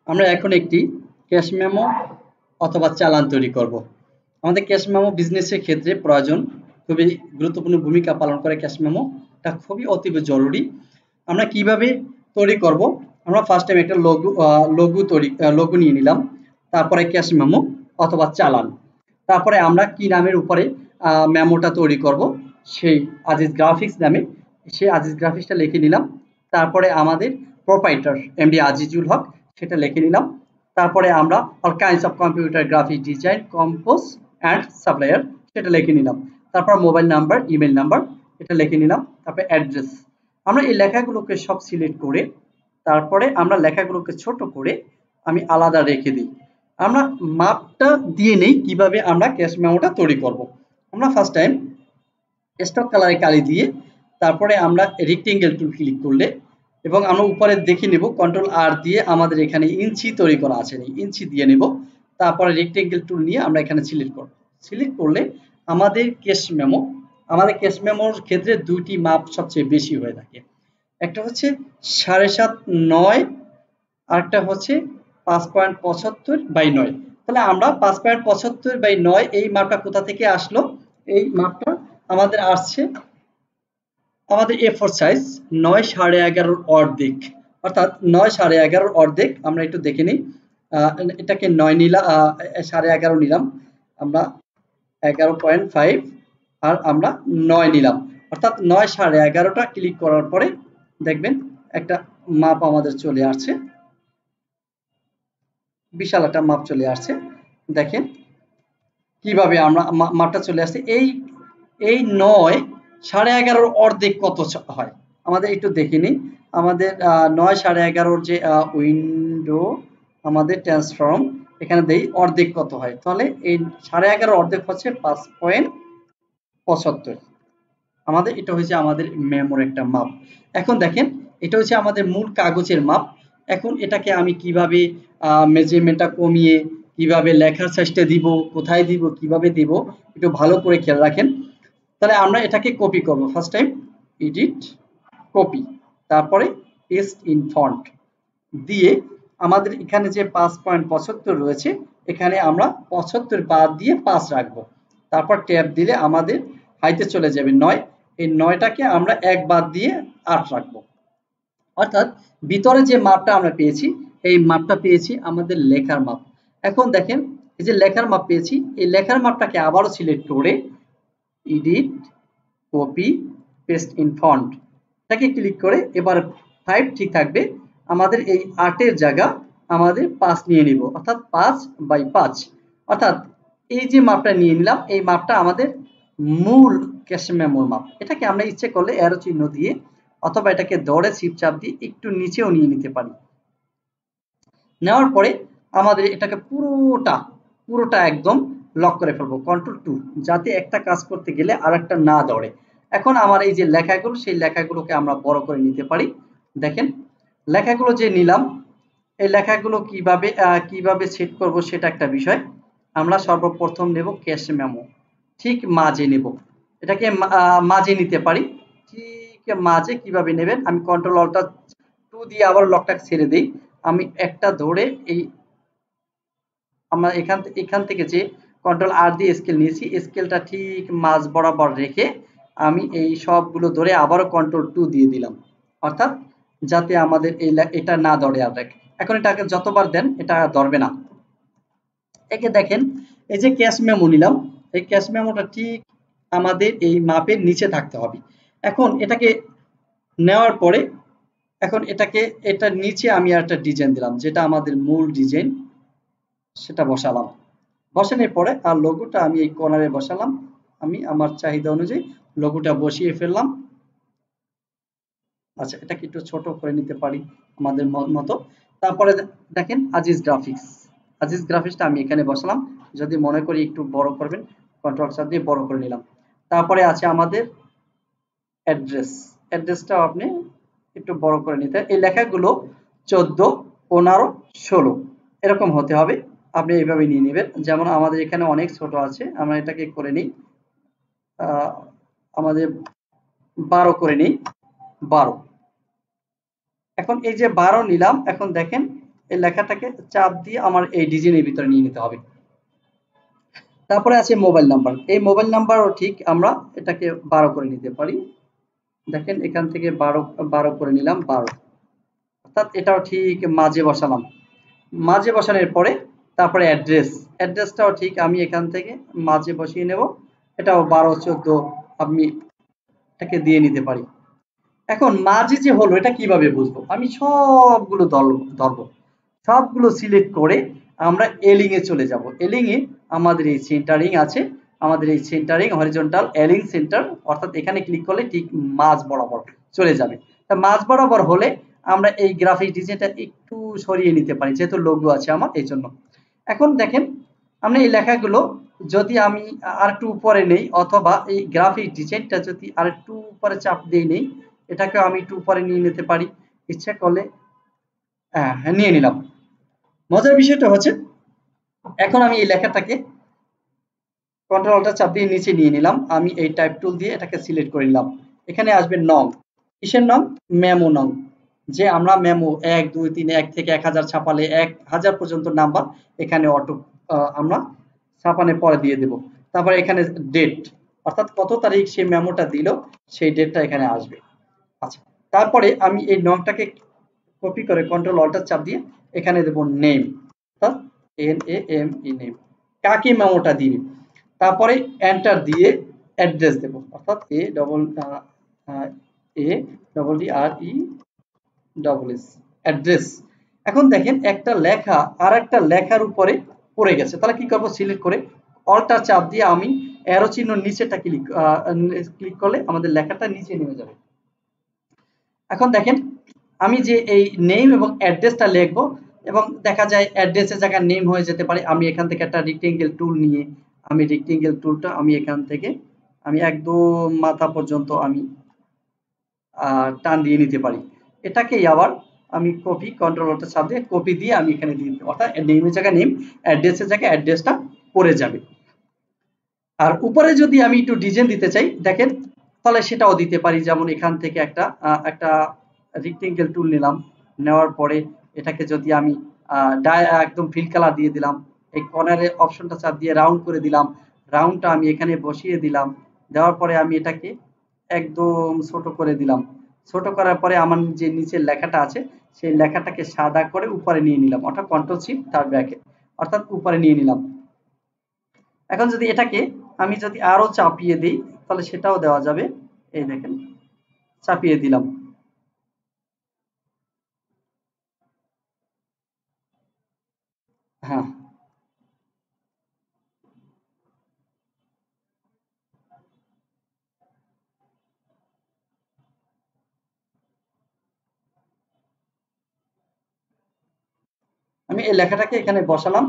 আমরা এখন একটি ক্যাশ মেমো অথবা চালান তৈরি করব। আমাদের ক্যাশ মেমো বিজনেসের ক্ষেত্রে প্রয়োজন, খুবই গুরুত্বপূর্ণ ভূমিকা পালন করে ক্যাশ মেমোটা, খুবই অতীব জরুরি। আমরা কিভাবে তৈরি করব? আমরা ফার্স্ট টাইম একটা লোগো নিয়ে নিলাম, তারপরে ক্যাশ মেমো অথবা চালান, তারপরে আমরা কি নামের উপরে মেমোটা তৈরি করব, সেই আজিজ গ্রাফিক্স নামে, সেই আজিজ গ্রাফিক্সটা লিখে নিলাম। তারপরে আমাদের প্রোপাইটার এমডি আজিজুল হক, সেটা লিখে নিলাম। তারপরে আমরা all kinds of computer graphic design compose and supplier, সেটা লিখে নিলাম। তারপর মোবাইল নাম্বার, ইমেল নাম্বার, এটা লিখে নিলাম। তারপরে অ্যাড্রেস। আমরা এই লেখাগুলোকে সব সিলেক্ট করে তারপরে আমরা লেখাগুলোকে ছোট করে আমি আলাদা রেখে দিই। আমরা মাপটা দিয়ে নেই কিভাবে আমরা ক্যাশ মেমোটা তৈরি করব। আমরা ফার্স্ট টাইম স্টক কালারে কালি দিয়ে তারপরে আমরা রেক্টেঙ্গেল টুল ক্লিক করলে এবং আমরা উপরে দেখে নেব কন্ট্রোল আর দিয়ে আমাদের এখানে ইঞ্চি তৈরি করা আছে, ইঞ্চি দিয়ে নেব। তারপরে রেক্টেঙ্গেল টুল নিয়ে আমরা এখানে সিলেক্ট করব। সিলেক্ট করলে আমাদের ক্যাশ মেমোর ক্ষেত্রে দুইটি মাপ সবচেয়ে বেশি হয়ে থাকে। একটা হচ্ছে 7.5 9, আরেকটা হচ্ছে 5.75/9। তাহলে আমরা 5.75/9 এই মাপটা কোথা থেকে আসলো? এই মাপটা আমাদের আসছে আমাদের A4 সাইজ 9 11.5 অর্ধেক, অর্থাৎ 9 11.5 অর্ধেক। আমরা একটু দেখে নিই, এটাকে 9 নিলাম, 11.5 নিলাম, আমরা 11.5 আর আমরা 9 নিলাম, অর্থাৎ 9 11.5টা ক্লিক করার পরে দেখবেন একটা মাপ আমাদের চলে আসছে, বিশাল একটা মাপ চলে আসছে। দেখেন কিভাবে আমরা মাপটা চলে আসছে। এই 9 11.5 অর্ধেক কত হয় আমাদের একটু দেখে নিই। আমাদের 9 11.5 যে উইন্ডো আমাদের ট্রান্সফর্ম, এখানে দেই অর্ধেক কত হয়। তাহলে এই 11.5 অর্ধেক হচ্ছে 5.75। আমাদের এটা হচ্ছে আমাদের মেমোর একটা মাপ। এখন দেখেন এটা হচ্ছে আমাদের মূল কাগজের মাপ। এখন এটাকে আমি কিভাবে মেজারমেন্টটা কমিয়ে কিভাবে লেখার সাইজটা দিব, কোথায় দিব, কিভাবে দিব, একটু ভালো করে খেয়াল রাখেন। তাহলে আমরা এটাকে কপি করব। ফার্স্ট টাইম এডিট, কপি, তারপরে পেস্ট ইন ফন্ট দিয়ে আমাদের এখানে যে 5.75 রয়েছে, এখানে আমরা 75 বাদ দিয়ে 5 রাখবো। তারপর ট্যাব দিলে আমাদের হাইতে চলে যাবে 9। এই 9টাকে আমরা 1 বাদ দিয়ে 8 রাখবো। অর্থাৎ ভিতরে যে মাপটা আমরা পেয়েছি, এই মাপটা পেয়েছি আমাদের লেখার মাপ। এখন দেখেন এই যে লেখার মাপ পেয়েছি, এই লেখার মাপটাকে আবারও সিলেক্ট করে edit, copy, paste in font এটাকে ক্লিক করে এবার 5 ঠিক থাকবে। আমাদের এই 8 এর জায়গা আমাদের 5 নিয়ে নিব, অর্থাৎ 5/5। অর্থাৎ এই যে মাপটা নিয়ে নিলাম, এই মাপটা আমাদের মূল ক্যাশ মেমোর মাপ। এটাকে আমরা ইচ্ছে করলে অ্যারো চিহ্ন দিয়ে অথবা এটাকে ধরে শিফট চাপ দিয়ে একটু নিচেও নিয়ে নিতে পারি। নেওয়ার পরে আমাদের এটাকে পুরোটা একদম লক করে ফেলবো, কন্ট্রোল 2, যাতে একটা কাজ করতে গেলে আরেকটা না ধরে। এখন আমার এই যে লেখাগুলো, সেই লেখাগুলোকে আমরা বড় করে নিতে পারি। দেখেন লেখাগুলো যে নিলাম, এই লেখাগুলো কিভাবে সেট করব সেটা একটা বিষয়। আমরা সর্বপ্রথম নেব ক্যাশ মেমো, ঠিক মাঝে নেব, এটাকে মাঝে নিতে পারি। ঠিক মাঝে কিভাবে নেবেন, আমি কন্ট্রোল অল্টার 2 দিয়ে আবার লকটা ছেড়ে দিই। আমি একটা ধরে এই আমরা এখান থেকে যে কন্ট্রোল আর দিয়ে স্কেল নিয়েছি, স্কেলটা ঠিক মাঝ বরাবর রেখে আমি এই সবগুলো ধরে আবারও কন্ট্রোল 2 দিয়ে দিলাম, অর্থাৎ যাতে আমাদের এটা না ধরে আর রাখে। এখন এটাকে যতবার দেন এটা ধরবে না। একে দেখেন এই যে ক্যাশ মেমো নিলাম, এই ক্যাশ মেমোটা ঠিক আমাদের এই মাপের নিচে থাকতে হবে। এখন এটাকে নেওয়ার পরে এখন এটার নিচে আমি একটা ডিজাইন দিলাম, যেটা আমাদের মূল ডিজাইন, সেটা বসালাম। বসানোর পরে আর লোগোটা আমি এই কর্নারে বসালাম। আমি আমার চাহিদা অনুযায়ী লোগোটা বসিয়ে ফেললাম। আচ্ছা, এটাকে একটু ছোট করে নিতে পারি আমাদের মতো। তারপরে দেখেন আজিজ গ্রাফিক্সটা আমি এখানে বসালাম। যদি মনে করি একটু বড় করবেন, কন্ট্রোল চাপ দিয়ে বড় করে নিলাম। তারপরে আছে আমাদের অ্যাড্রেসটাও আপনি একটু বড় করে নিতে। এই লেখাগুলো 14, 15, 16 এরকম হতে হবে। আপনি এইভাবে নিয়ে নেবেন। যেমন আমাদের এখানে অনেক ছোট আছে, আমরা এটাকে করে নিই, আমাদের 12 করে নিই, 12। এখন এই যে 12 নিলাম, এখন দেখেন এই লেখাটাকে চাপ দিয়ে আমার এই ডিজাইনের ভিতরে নিয়ে নিতে হবে। তারপরে আছে মোবাইল নাম্বার। এই মোবাইল নাম্বারও ঠিক আমরা এটাকে 12 করে নিতে পারি। দেখেন এখান থেকে 12 করে নিলাম 12, অর্থাৎ এটাও ঠিক মাঝে বসালাম। মাঝে বসানোর পরে তারপরে অ্যাড্রেসটাও ঠিক আমি এখান থেকে মাঝে বসিয়ে নেব। এটাও 12 14 আমি এটাকে দিয়ে নিতে পারি। এখন মাঝে যে হলো এটা কিভাবে বুঝবো? আমি সবগুলো ধরবো, সবগুলো সিলেক্ট করে আমরা এলিং এ চলে যাব। এলিং এ আমাদের এই সেন্টারিং আছে, আমাদের এই সেন্টারিং হরিজন্টাল এলিং সেন্টার, অর্থাৎ এখানে ক্লিক করলে ঠিক মাঝ বরাবর চলে যাবে। তা মাঝ বরাবর হলে আমরা এই গ্রাফিক ডিজাইনটা একটু সরিয়ে নিতে পারি, যেহেতু লোগো আছে আমার এই জন্য। এখন দেখেন আমরা এই লেখাগুলো যদি আমি আরেকটু উপরে নেই, অথবা এই গ্রাফিক ডিজাইনটা যদি আরেকটু উপরে চাপ দিয়ে নেই, এটাকে আমি একটু উপরে নিয়ে নিতে পারি ইচ্ছা করলে। হ্যাঁ, নিয়ে নিলাম। মজার বিষয়টা হচ্ছে এখন আমি এই লেখাটাকে কন্ট্রোল অল্টার চাপ দিয়ে নিচে নিয়ে নিলাম। আমি এই টাইপ টুল দিয়ে এটাকে সিলেক্ট করে নিলাম। এখানে আসবে নং। কিসের নং? মেমো নং। যে আমরা মেমো 1 2 3 1 থেকে 1000 ছাপালে 1000 পর্যন্ত নাম্বার এখানে অটো আমরা ছাপানোর পরে দিয়ে দেব। তারপরে এখানে ডেট, অর্থাৎ কত তারিখ সে মেমোটা দিল সেই ডেটটা এখানে আসবে। আচ্ছা, তারপরে আমি এই নংটাকে কপি করে কন্ট্রোল অল্টার চাপ দিয়ে এখানে দেব নেম, অর্থাৎ NAME নেম, কাকে মেমোটা দিবে। তারপরে এন্টার দিয়ে অ্যাড্রেস দেব, অর্থাৎ ADDRESS অ্যাড্রেস। এখন দেখেন একটা লেখা আর একটা লেখার উপরে পড়ে গেছে, তাহলে কি করব? সিলেক্ট করে অল্টার চাপ দিয়ে আমি অ্যারো চিহ্ন নিচেটা ক্লিক করলে আমাদের লেখাটা নিচে নেমে যাবে। এখন দেখেন আমি যে এই নেম এবং অ্যাড্রেসটা লিখবো, এবং দেখা যায় অ্যাড্রেসের জায়গায় নেম হয়ে যেতে পারে। আমি এখান থেকে একটা রেক্টেঙ্গেল টুল নিয়ে আমি রেক্টেঙ্গেল টুলটা আমি এখান থেকে আমি একদম মাথা পর্যন্ত আমি টান দিয়ে নিতে পারি। এটাকেই আবার আমি কপি কন্ট্রোল অল্টার চাপ দিয়ে কপি দিয়ে আমি এখানে দিয়ে দিই, অর্থাৎ নেমের জায়গায় নেম, অ্যাড্রেসের জায়গায় অ্যাড্রেসটা পড়ে যাবে। আর উপরে যদি আমি একটু ডিজাইন দিতে চাই দেখেন, তাহলে সেটাও দিতে পারি। যেমন এখান থেকে একটা রেক্টেঙ্গেল টুল নিলাম, নেওয়ার পরে এটাকে যদি আমি একদম ফিল কালার দিয়ে দিলাম, এই কর্নারের অপশনটা চাপ দিয়ে রাউন্ড করে দিলাম, রাউন্ডটা আমি এখানে বসিয়ে দিলাম, দেওয়ার পরে আমি এটাকে একদম ছোট করে দিলাম। ছোট করার পরে আমার যে নিচের লেখাটা আছে সেই লেখাটাকে সাদা করে উপরে নিয়ে নিলাম, অর্থাৎ কন্ট্রোল শিফট তার ব্র্যাকেট, অর্থাৎ উপরে নিয়ে নিলাম। এখন যদি এটাকে আমি যদি আরো চাপিয়ে দিই তাহলে সেটাও দেওয়া যাবে। এই দেখেন চাপিয়ে দিলাম। হ্যাঁ, আমি এই লেখাটাকে এখানে বসালাম।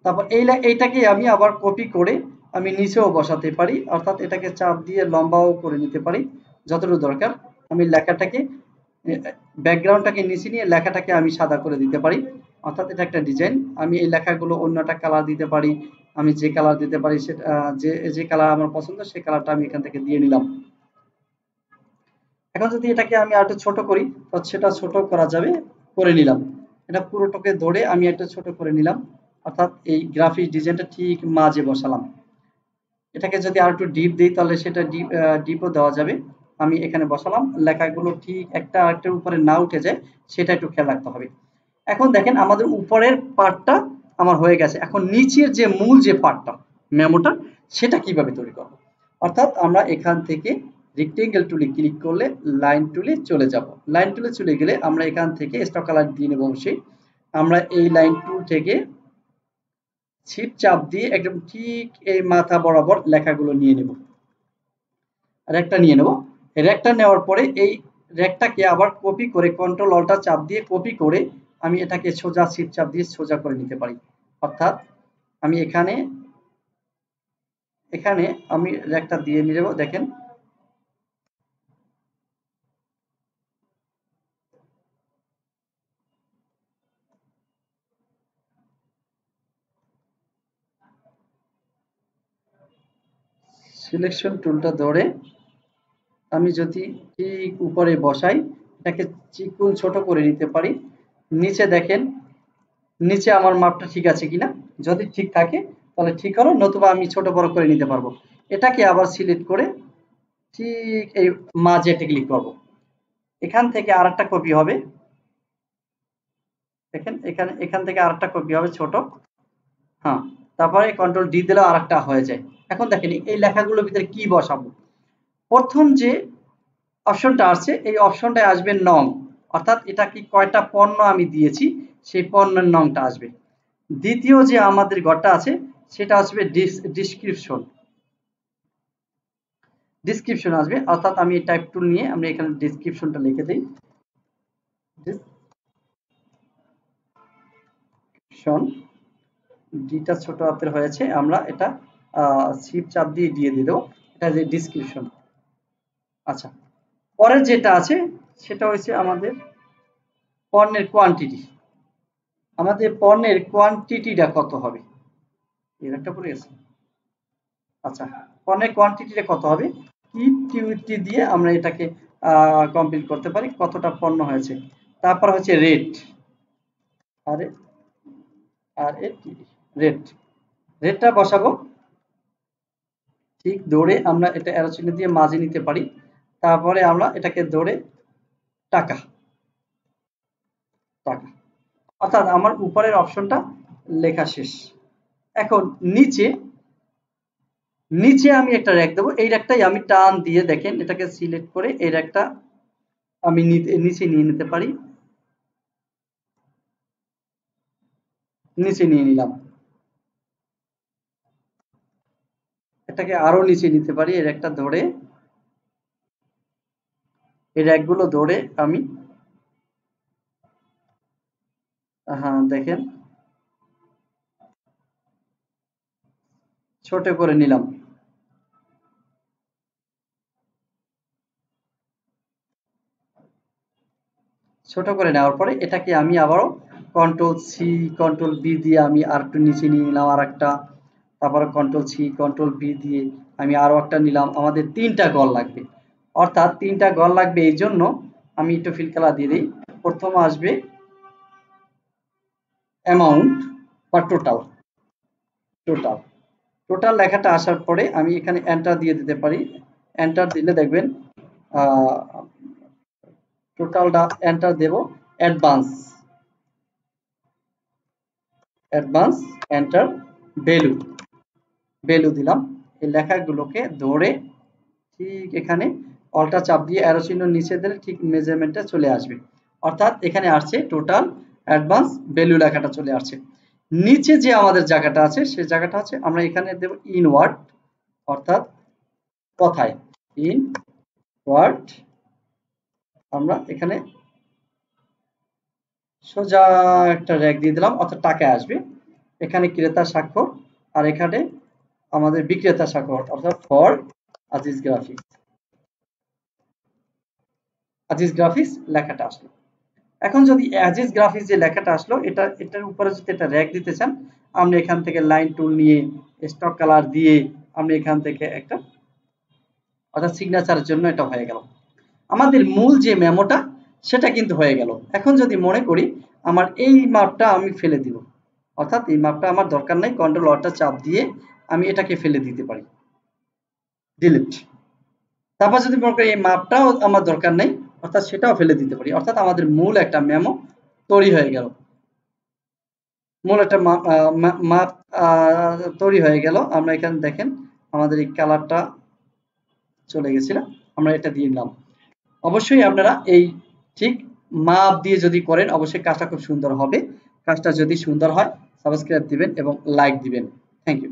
তারপর এইটাকে আমি আবার কপি করে আমি নিচেও বসাতে পারি, অর্থাৎ এটাকে চাপ দিয়ে লম্বাও করে নিতে পারি যতটুকু দরকার। আমি লেখাটাকে ব্যাকগ্রাউন্ডটাকে নিচে নিয়ে লেখাটাকে আমি সাদা করে দিতে পারি, অর্থাৎ এটা একটা ডিজাইন। আমি এই লেখাগুলো অন্য একটা কালার দিতে পারি। আমি যে কালার দিতে পারি সেটা যে কালার আমার পছন্দ সেই কালারটা আমি এখান থেকে দিয়ে নিলাম। এখন যদি এটাকে আমি আরেকটু ছোট করি তো সেটা ছোট করা যাবে, করে নিলাম। এটা পুরোটাকে ধরে আমি একটা ছোট করে নিলাম, অর্থাৎ এই গ্রাফিক ডিজাইনটা ঠিক মাঝে বসালাম। এটাকে যদি আর একটু ডিপ দিই তাহলে সেটা ডিপও দেওয়া যাবে। আমি এখানে বসালাম, লেখাগুলো ঠিক একটা আরেকটার উপরে না উঠে যায় সেটা একটু খেয়াল রাখতে হবে। এখন দেখেন আমাদের উপরের পার্টটা আমার হয়ে গেছে। এখন নিচের যে মূল যে পার্টটা মেমোটা সেটা কিভাবে তৈরি করব? অর্থাৎ আমরা এখান থেকে রেক্টেঙ্গেল টুলে ক্লিক করলে লাইন টুলে চলে যাব। লাইন টুলে চলে গেলে আমরা এখান থেকে স্টক কালার দিয়ে নেব অবশ্যই। আমরা এই লাইন টুল থেকে শিফট চাপ দিয়ে একদম ঠিক এই মাথা বরাবর লেখাগুলো নিয়ে নেব, রেকটা নিয়ে নেব। রেকটা নেওয়ার পরে এই রেকটাকে আবার কপি করে কন্ট্রোল অল্টার চাপ দিয়ে কপি করে আমি এটাকে সোজা শিফট চাপ দিয়ে সোজা করে নিতে পারি। অর্থাৎ আমি এখানে এখানে আমি রেকটা দিয়ে নিয়ে নেব। দেখেন সিলেকশন টুলটা ধরে আমি যদি ঠিক উপরে বসাই এটাকে চিকুন ছোট করে নিতে পারি। নিচে দেখেন নিচে আমার মাপটা ঠিক আছে কিনা, যদি ঠিক থাকে তাহলে ঠিক হলো, নতুবা আমি ছোট বড় করে নিতে পারবো। এটাকে আবার সিলেক্ট করে ঠিক এই মাঝে একটা ক্লিক করব। এখান থেকে আরেকটা কপি হবে, দেখেন এখান থেকে আরেকটা কপি হবে ছোট, হ্যাঁ, তারপরে কন্ট্রোল ডি দিলে আরেকটা হয়ে যায়। এখন দেখেন এই লেখাগুলোর ভিতরে কি বসাবো। প্রথম যে অপশনটা আছে এই অপশনটায় আসবে নং, অর্থাৎ এটা কি কয়টা পণ্য আমি দিয়েছি সেই পণ্যের নংটা আসবে। দ্বিতীয় যে আমাদের ঘরটা আছে সেটা আসবে ডিসক্রিপশন, ডিসক্রিপশন আসবে, অর্থাৎ আমি টাইপ টুল নিয়ে আমি এখানে ডিসক্রিপশনটা লিখে দিই। ডিসক্রিপশন, ডিটা ছোট হাতের হয়েছে, আমরা এটা শিফট চাপ দিয়ে দিল, এটা যে ডিসক্রিপশন। আচ্ছা, পরের যেটা আছে সেটা হচ্ছে আমাদের পণ্যের কোয়ান্টিটি। আমাদের পণ্যের কোয়ান্টিটিটা কত হবে, এর একটা পড়ে গেছে। আচ্ছা, পণ্যের কোয়ান্টিটিটা কত হবে, কিউটি দিয়ে আমরা এটাকে কমপ্লিট করতে পারি, কতটা পণ্য হয়েছে। তারপর হচ্ছে রেট, আর রেট, রেটটা বসাবো, ঠিক ধরে আমরা এটা অ্যারো চিহ্ন দিয়ে মাঝে নিতে পারি। তারপরে আমরা এটাকে ধরে টাকা, টাকা, অর্থাৎ আমার উপরের অপশনটা লেখা শেষ। এখন নিচে, নিচে আমি একটা র্যাক দেবো, এই র্যাকটাই আমি টান দিয়ে দেখেন এটাকে সিলেক্ট করে এই র্যাকটা আমি নিচে নিয়ে নিতে পারি, নিচে নিয়ে নিলাম, এটাকে আরো নিচে নিতে পারি, এর একটা ধরে এই র্যাকগুলো ধরে আমি, হ্যাঁ দেখেন ছোট করে নিলাম। ছোট করে নেওয়ার পরে এটাকে আমি আবারও কন্ট্রোল সি কন্ট্রোল বি দিয়ে আমি আর একটু নিচে নিয়ে নিলাম আর একটা, তারপরে কন্ট্রোল সি কন্ট্রোল বি দিয়ে আমি আরো একটা নিলাম। আমাদের ৩টা ঘর লাগবে, অর্থাৎ ৩টা ঘর লাগবে, এই জন্য আমি একটু ফিল কালার দিয়ে দিই। প্রথম আসবে অ্যামাউন্ট বা টোটাল, টোটাল, টোটাল লেখাটা আসার পরে আমি এখানে এন্টার দিয়ে দিতে পারি। এন্টার দিলে দেখবেন টোটালটা এন্টার দেব, advance, advance, enter, value, value দিলাম। এই লেখাগুলোকে ধরে ঠিক এখানে অল্টা চাপ দিয়ে অ্যারো চিহ্ন নিচে দিলে ঠিক মেজারমেন্টে চলে আসবে, অর্থাৎ এখানে আসছে টোটাল, অ্যাডভান্স, ভ্যালু লেখাটা চলে আসছে। নিচে যে আমাদের জায়গাটা আছে সেই জায়গাটা হচ্ছে আমরা এখানে দেব ইনওয়ার্ড, অর্থাৎ কথায়, ইনওয়ার্ড, আমরা এখানে সোজা একটা র্যাক দিয়ে দিলাম, অর্থাৎ টাকায় আসবে। এখানে ক্রেতার স্বাক্ষর আর এখানে আমাদের বিক্রেতা স্বাক্ষর, অর্থাৎ for Aziz graphics, Aziz graphics লেখাটা আসলো। এখন যদি আজিজ গ্রাফিক্স যে লেখাটা আসলো এটার উপরে যদি একটা র্যাক দিতে চান, আপনি এখান থেকে লাইন টুল নিয়ে স্টক কালার দিয়ে আপনি এখান থেকে একটা, অর্থাৎ সিগনেচারের জন্য এটা হয়ে গেল। আমাদের মূল যে মেমোটা সেটা কিন্তু হয়ে গেল। এখন যদি মনে করি আমার এই মাপটা আমি ফেলে দিব, অর্থাৎ এই মাপটা আমার দরকার নাই, কন্ট্রোল অল্টার চাপ দিয়ে আমি এটাকে ফেলে দিতে পারি, ডিলিট। তারপর যদি মনে করি এই মাপটাও আমার দরকার নেই, অর্থাৎ সেটাও ফেলে দিতে পারি, অর্থাৎ আমাদের মূল একটা মেমো তৈরি হয়ে গেল, মূল একটা মাপ তৈরি হয়ে গেল। আমরা এখানে দেখেন আমাদের এই কালারটা চলে গেছিল, আমরা এটা দিয়ে নিলাম। অবশ্যই আপনারা এই ঠিক মাপ দিয়ে যদি করেন অবশ্যই কাজটা খুব সুন্দর হবে। কাজটা যদি সুন্দর হয় সাবস্ক্রাইব দিবেন এবং লাইক দিবেন। Thank you.